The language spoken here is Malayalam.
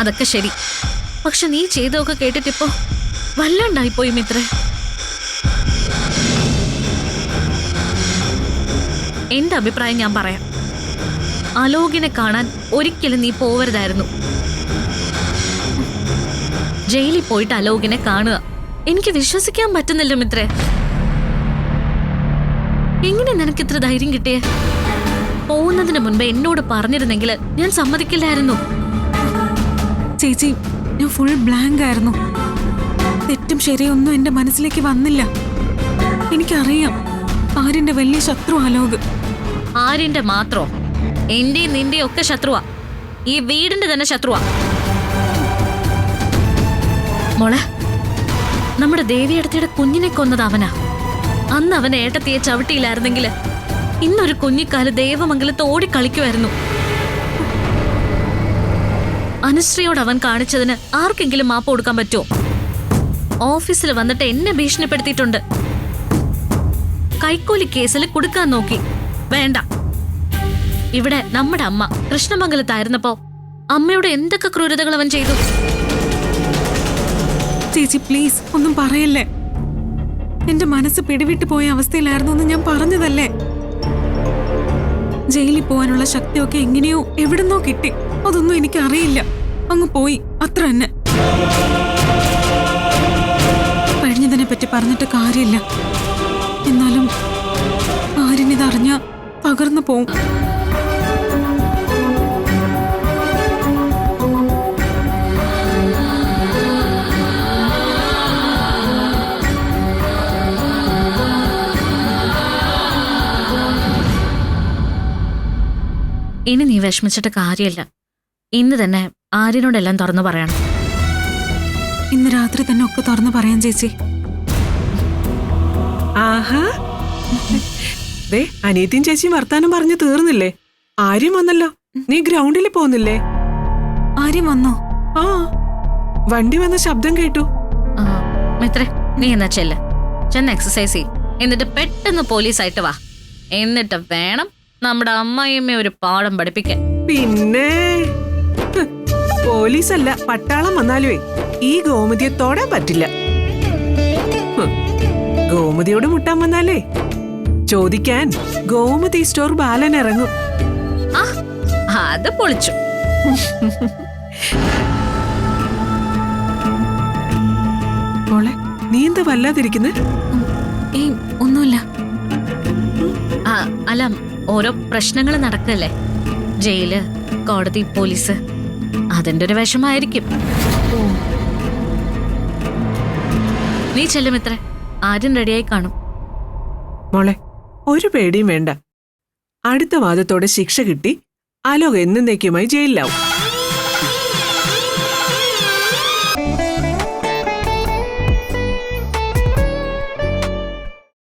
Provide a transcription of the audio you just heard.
അതൊക്കെ ശരി. പക്ഷെ നീ ചെയ്തൊക്കെ കേട്ടിട്ടിപ്പോ വല്ലാണ്ടായിപ്പോയി മിത്രേ. എന്റെ അഭിപ്രായം ഞാൻ പറയാം. അലോകിനെ കാണാൻ ഒരിക്കലും നീ പോവരുതായിരുന്നു. ജയിലിൽ പോയിട്ട് അലോകിനെ കാണുക എനിക്ക് വിശ്വസിക്കാൻ പറ്റുന്നില്ല മിത്രേ. എങ്ങനെ നിനക്ക് ഇത്ര ധൈര്യം കിട്ടിയേ? പോകുന്നതിന് മുൻപ് എന്നോട് പറഞ്ഞിരുന്നെങ്കിൽ ഞാൻ സമ്മതിക്കില്ലായിരുന്നു. ചേച്ചി, ഞാൻ ഫുൾ ബ്ലാങ്ക് ആയിരുന്നു. തെറ്റും ശരിയൊന്നും എന്റെ മനസ്സിലേക്ക് വന്നില്ല. എനിക്കറിയാം ആര്യന്റെ വലിയ ശത്രു അലോക്. ആര്യന്റെ മാത്രോ? എന്റെയും നിന്റെയും ഒക്കെ ശത്രുവാ. ഈ വീടിന്റെ തന്നെ ശത്രുവാ. മോളെ, നമ്മുടെ ദേവിയടത്തിയുടെ കുഞ്ഞിനെ കൊന്നത് അവനാ. അന്ന് അവൻ ഏട്ടത്തിയെ ചവിട്ടിയില്ലായിരുന്നെങ്കിൽ ഇന്നൊരു കുഞ്ഞിക്കാല് ദേവമംഗലത്ത് ഓടിക്കളിക്കുമായിരുന്നു. അനുശ്രീയോട് അവൻ കാണിച്ചതിന് ആർക്കെങ്കിലും മാപ്പ് കൊടുക്കാൻ പറ്റുമോ? ഓഫീസിൽ വന്നിട്ട് എന്നെ ഭീഷണിപ്പെടുത്തിയിട്ടുണ്ട്. കൈക്കൂലി കേസിൽ കൊടുക്കാൻ നോക്കി. വേണ്ട. ഇവിടെ നമ്മുടെ അമ്മ കൃഷ്ണമംഗലത്തായിരുന്നപ്പോ അമ്മയുടെ എന്തൊക്കെ ക്രൂരതകൾ അവൻ ചെയ്തു. ചേച്ചി പ്ലീസ് ഒന്നും പറയല്ലേ. എന്റെ മനസ്സ് പിടിവിട്ട് പോയ അവസ്ഥയിലായിരുന്നു എന്ന് ഞാൻ പറഞ്ഞതല്ലേ. ജയിലിൽ പോവാനുള്ള ശക്തിയൊക്കെ എങ്ങനെയോ എവിടുന്നോ കിട്ടി. അതൊന്നും എനിക്ക് അറിയില്ല. അങ്ങ് പോയി, അത്ര തന്നെ. കഴിഞ്ഞതിനെ പറ്റി പറഞ്ഞിട്ട് കാര്യമില്ല. എന്നാലും ആര്യനിതറിഞ്ഞ പകർന്നു പോവും. ഇനി നീ വിഷമിച്ചിട്ട് കാര്യമില്ല. ഇന്ന് തന്നെ ആര്യനോടെല്ലാം തുറന്നു പറയണം. ഇന്ന് രാത്രി തന്നെ ഒക്കെ തുറന്നു പറയാൻ ചേച്ചി. ആഹാ, ദേ അനിയത്തിയും ചേച്ചിയും വർത്താനം പറഞ്ഞു തീർന്നില്ലേ? ആര്യം വന്നല്ലോ. നീ ഗ്രൗണ്ടിൽ പോകുന്നില്ലേ? ആര്യം വന്നോ? ആ, വണ്ടി വന്ന ശബ്ദം കേട്ടു. മിത്രേ, നീ എന്നാ ചെന്ന് എക്സസൈസ് ചെയ്യ്. എന്നിട്ട് പെട്ടെന്ന് പോലീസായിട്ട് വാ. എന്നിട്ട് വേണം നമ്മുടെ അമ്മായിയമ്മയെ ഒരു പാഠം പഠിപ്പിക്കാൻ. പിന്നെ പോലീസല്ല പട്ടാളം വന്നാലുവേ ഈ ഗോമതിയെ തൊടാൻ പറ്റില്ല. ഗോമതിയോട് മുട്ടാൻ വന്നാലേ ചോദിക്കാൻ ഗോമതി സ്റ്റോർ ബാലൻ ഇറങ്ങും. അത് പൊളിച്ചു. മോളെ, നീ എന്താ വല്ലാതിരിക്കുന്നെ? ഒന്നുമില്ല. അല്ല, ഓരോ പ്രശ്നങ്ങൾ നടക്കല്ലേ. ജയില്, കോടതി, പോലീസ്, അതിന്റെ ഒരു വിഷമായിരിക്കും. നീ ചെല്ലുമിത്രേ, ആരും റെഡിയായി കാണും. മോളെ, ഒരു പേടിയും വേണ്ട. അടുത്ത വാദത്തോടെ ശിക്ഷ കിട്ടി അലോക് എന്നേക്കുമായി ജയിലിലാവും.